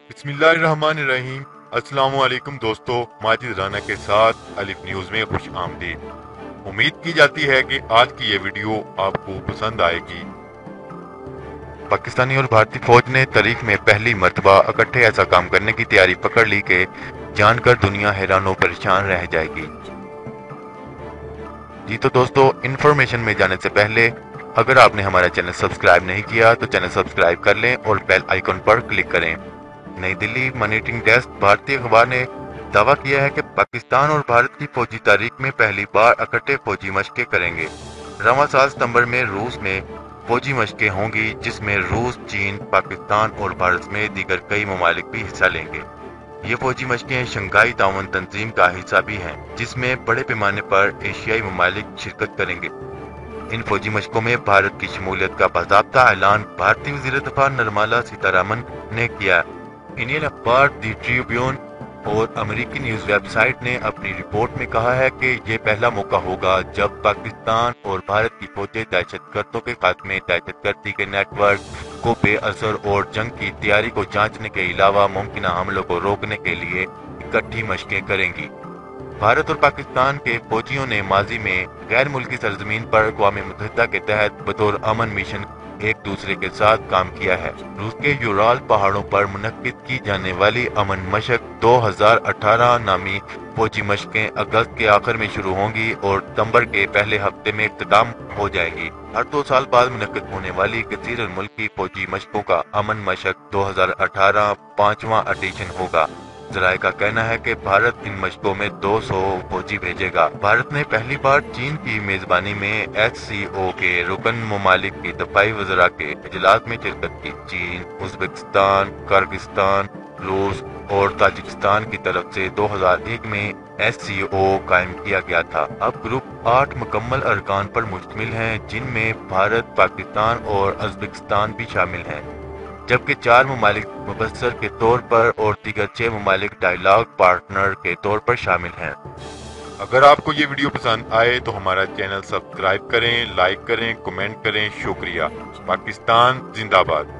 बिस्मिल्लाहिर्रहमानिर्रहीम। अस्सलाम वालेकुम दोस्तों, माजिद राना के साथ अलिफ न्यूज़ में खुश आमदीद। उम्मीद की जाती है कि आज की ये वीडियो आपको पसंद आएगी। पाकिस्तानी और भारतीय फौज ने तारीख में पहली मर्तबा इकट्ठे ऐसा काम करने की तैयारी पकड़ ली कि जानकर दुनिया हैरान और परेशान रह जाएगी। जी तो दोस्तों, इन्फॉर्मेशन में जाने से पहले अगर आपने हमारा चैनल सब्सक्राइब नहीं किया तो चैनल सब्सक्राइब कर लें और बेल आइकन पर क्लिक करें। नई दिल्ली मॉनिटरिंग डेस्क भारतीय अखबार ने दावा किया है कि पाकिस्तान और भारत की फौजी तारीख में पहली बार इकट्ठे फौजी मशकें करेंगे। रवां साल सितंबर में रूस में फौजी मशकें होंगी, जिसमें रूस, चीन, पाकिस्तान और भारत समेत दीगर कई ममालिक भी हिस्सा लेंगे। ये फौजी मशकें शंघाई ताउन तंजीम का हिस्सा भी हैं, जिसमें बड़े पैमाने पर एशियाई ममालिक शिरकत करेंगे। इन फौजी मशकों में भारत की शमूलियत का बाज़ाब्ता ऐलान भारतीय वज़ीर दफ़ा निर्मला सीतारमण ने किया। इंडियन अखबार दी ट्रिब्यून और अमेरिकी न्यूज़ वेबसाइट ने अपनी रिपोर्ट में कहा है कि ये पहला मौका होगा जब पाकिस्तान और भारत की फौजें दहशतगर्दों के खात्मे, दहशतगर्दी के नेटवर्क को बेअसर और जंग की तैयारी को जांचने के अलावा मुमकिन हमलों को रोकने के लिए इकट्ठी मशकें करेंगी। भारत और पाकिस्तान के फौजियों ने माजी में गैर मुल्की सरजमीन पर अक़वाम मुत्तहिदा के तहत बतौर अमन मिशन एक दूसरे के साथ काम किया है। रूस के यूराल पहाड़ों पर मुनक्किद की जाने वाली अमन मशक 2018 नामी फौजी मशकें अगस्त के आखिर में शुरू होंगी और सितंबर के पहले हफ्ते में इख्तिताम हो जाएंगी। हर 2 साल बाद मुनक्किद होने वाली कसीर मुल्की फौजी मशकों का अमन मशक 2018 5वां एडिशन होगा। जराये का कहना है कि भारत इन मशकों में 200 फौजी भेजेगा। भारत ने पहली बार चीन की मेजबानी में SCO के रुकन ममालिक की दफाई वज़रा के इजलास में शिरकत की। चीन, उज़्बेकिस्तान, किर्गिस्तान, रूस और ताजिकिस्तान की तरफ से 2001 में SCO कायम किया गया था। अब ग्रुप 8 मुकम्मल अरकान पर मुश्तमिल हैं, जिनमें भारत, पाकिस्तान और उज़्बेकिस्तान भी शामिल हैं, जबकि 4 ममालिक मुबस्सर के तौर पर और दीगर 6 ममालिक डायलॉग पार्टनर के तौर पर शामिल हैं। अगर आपको ये वीडियो पसंद आए तो हमारा चैनल सब्सक्राइब करें, लाइक करें, कमेंट करें। शुक्रिया। पाकिस्तान जिंदाबाद।